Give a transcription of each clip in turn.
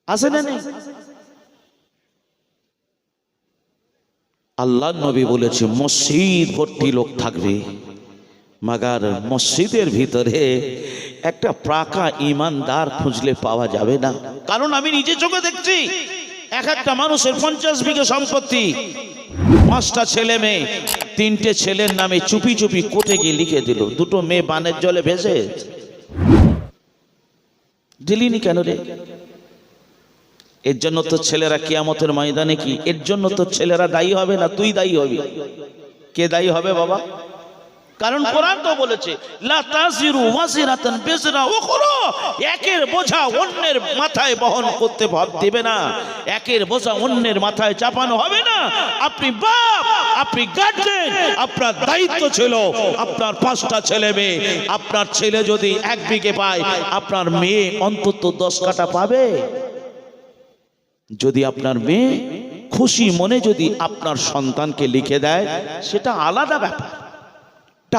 আছে না নেই? আল্লাহ নবী বলেছে মসজিদ ভর্তি লোক থাকবে, মাগার মসজিদের ভিতরে একটা পাকা ইমানদার খুঁজলে পাওয়া যাবে না। কারণ আমি নিজে চোখে দেখছি, এক একটা মানুষের 50 বিঘা সম্পত্তি, 5টা ছেলে মেয়ে, 3টে ছেলের নামে চুপি চুপি কোর্টে গিয়ে লিখে দিল, 2টো মেয়ে বানের জলে ভেসে। দিলিনি কেন রে? এর জন্য তো ছেলেরা কিয়ামতের ময়দানে কি, এর জন্য তো ছেলেরা দায়ী হবে না, তুই দায়ী হবি। কে দায়ী হবে বাবা? কারণ কোরআন তো বলেছে লা তাজিরু ওয়াজিরাতান বিজরা উখরা, একের বোঝা অন্যের মাথায় বহন করতে দিবে না, একের বোঝা অন্যের মাথায় চাপানো হবে না। আপনি বাপ, আপনি গার্জিয়ান, আপনার দায়িত্ব ছিল আপনার 5টা ছেলে মেয়ে, আপনার ছেলে যদি 1 বিঘে পায়, আপনার মেয়ে অন্তত 10 কাঠা পাবে। যদি আপনার মেয়ে খুশি মনে যদি আপনার সন্তানকে লিখে দেয়, সেটা আলাদা ব্যাপার,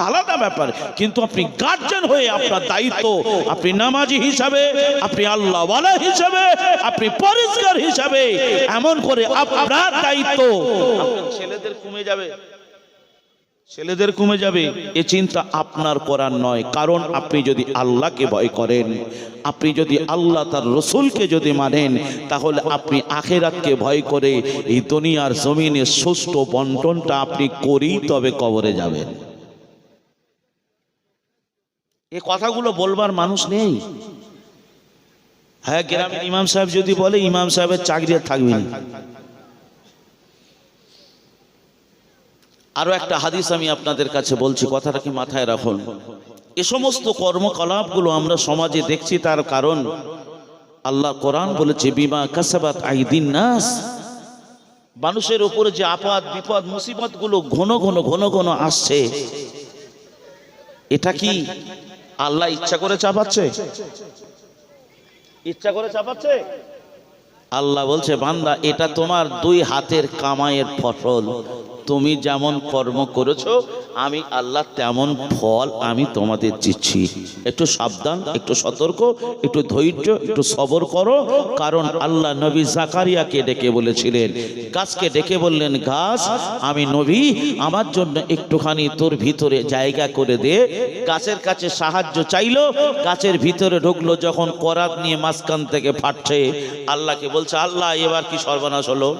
আলাদা ব্যাপার। কিন্তু আপনি গার্জিয়ান হয়ে আপনার দায়িত্ব, আপনি নামাজি হিসাবে, আপনি আল্লাহওয়ালা হিসাবে, আপনি পরিষ্কার হিসাবে, এমন করে আপনার দায়িত্ব। ছেলেদের কমে যাবে, ছেলেদের কমে যাবে, এ চিন্তা আপনার করার নয়। কারণ আপনি যদি আল্লাহকে ভয় করেন, আপনি যদি আল্লাহ তার রসুলকে যদি মানেন, তাহলে আপনি আখিরাতকে ভয় করে এই দুনিয়ার জমিনে সুষ্ঠু বন্টনটা আপনি করেই তবে কবরে যাবেন। এই কথাগুলো বলবার মানুষ নেই। হ্যাঁ, গ্রামের ইমাম সাহেব যদি বলে, ইমাম সাহেবের চাকরি থাকবে না। আরো একটা হাদিস আমি আপনাদের কাছে বলছি, কথাটা কি মাথায় রাখুন। এ সমস্ত কর্মকলাপগুলো আমরা সমাজে দেখছি, তার কারণ আল্লাহ কোরআন বলেছে বিমা কাসাবাত আইদিন নাস, মানুষের উপরে যে আপদ বিপদ মুসিবত গুলো ঘন ঘন ঘন ঘন আসছে, এটা কি আল্লাহ ইচ্ছা করে চাপাচ্ছে? ইচ্ছা করে চাপাচ্ছে? আল্লাহ বলছে বান্দা, এটা তোমার 2 হাতের কামাইয়ের ফসল, তুমি যেমন কর্ম করেছো আমি আল্লাহ তেমন ফল আমি তোমাদের দিচ্ছি। একটু সাবধান, একটু সতর্ক, একটু ধৈর্য, একটু সবর করো। কারণ আল্লাহ নবী জাকারিয়াকে ডেকে বলেছিলেন, গাছকে ডেকে বললেন, গাছ আমি নবী, আমার জন্য একটুখানি তোর ভিতরে জায়গা করে দে। গাছের কাছে সাহায্য চাইলো, গাছের ভিতরে ঢুকলো, যখন করাত নিয়ে মাঝখান থেকে ফাটছে, আল্লাহকে বলছে আল্লাহ এবার কি সর্বনাশ হলো?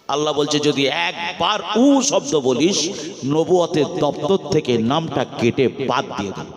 আল্লাহ বলছে যদি একবার উ শব্দ বলিস, নবুয়তের দপ্তর থেকে নামটা কেটে বাদ দিয়ে দেব।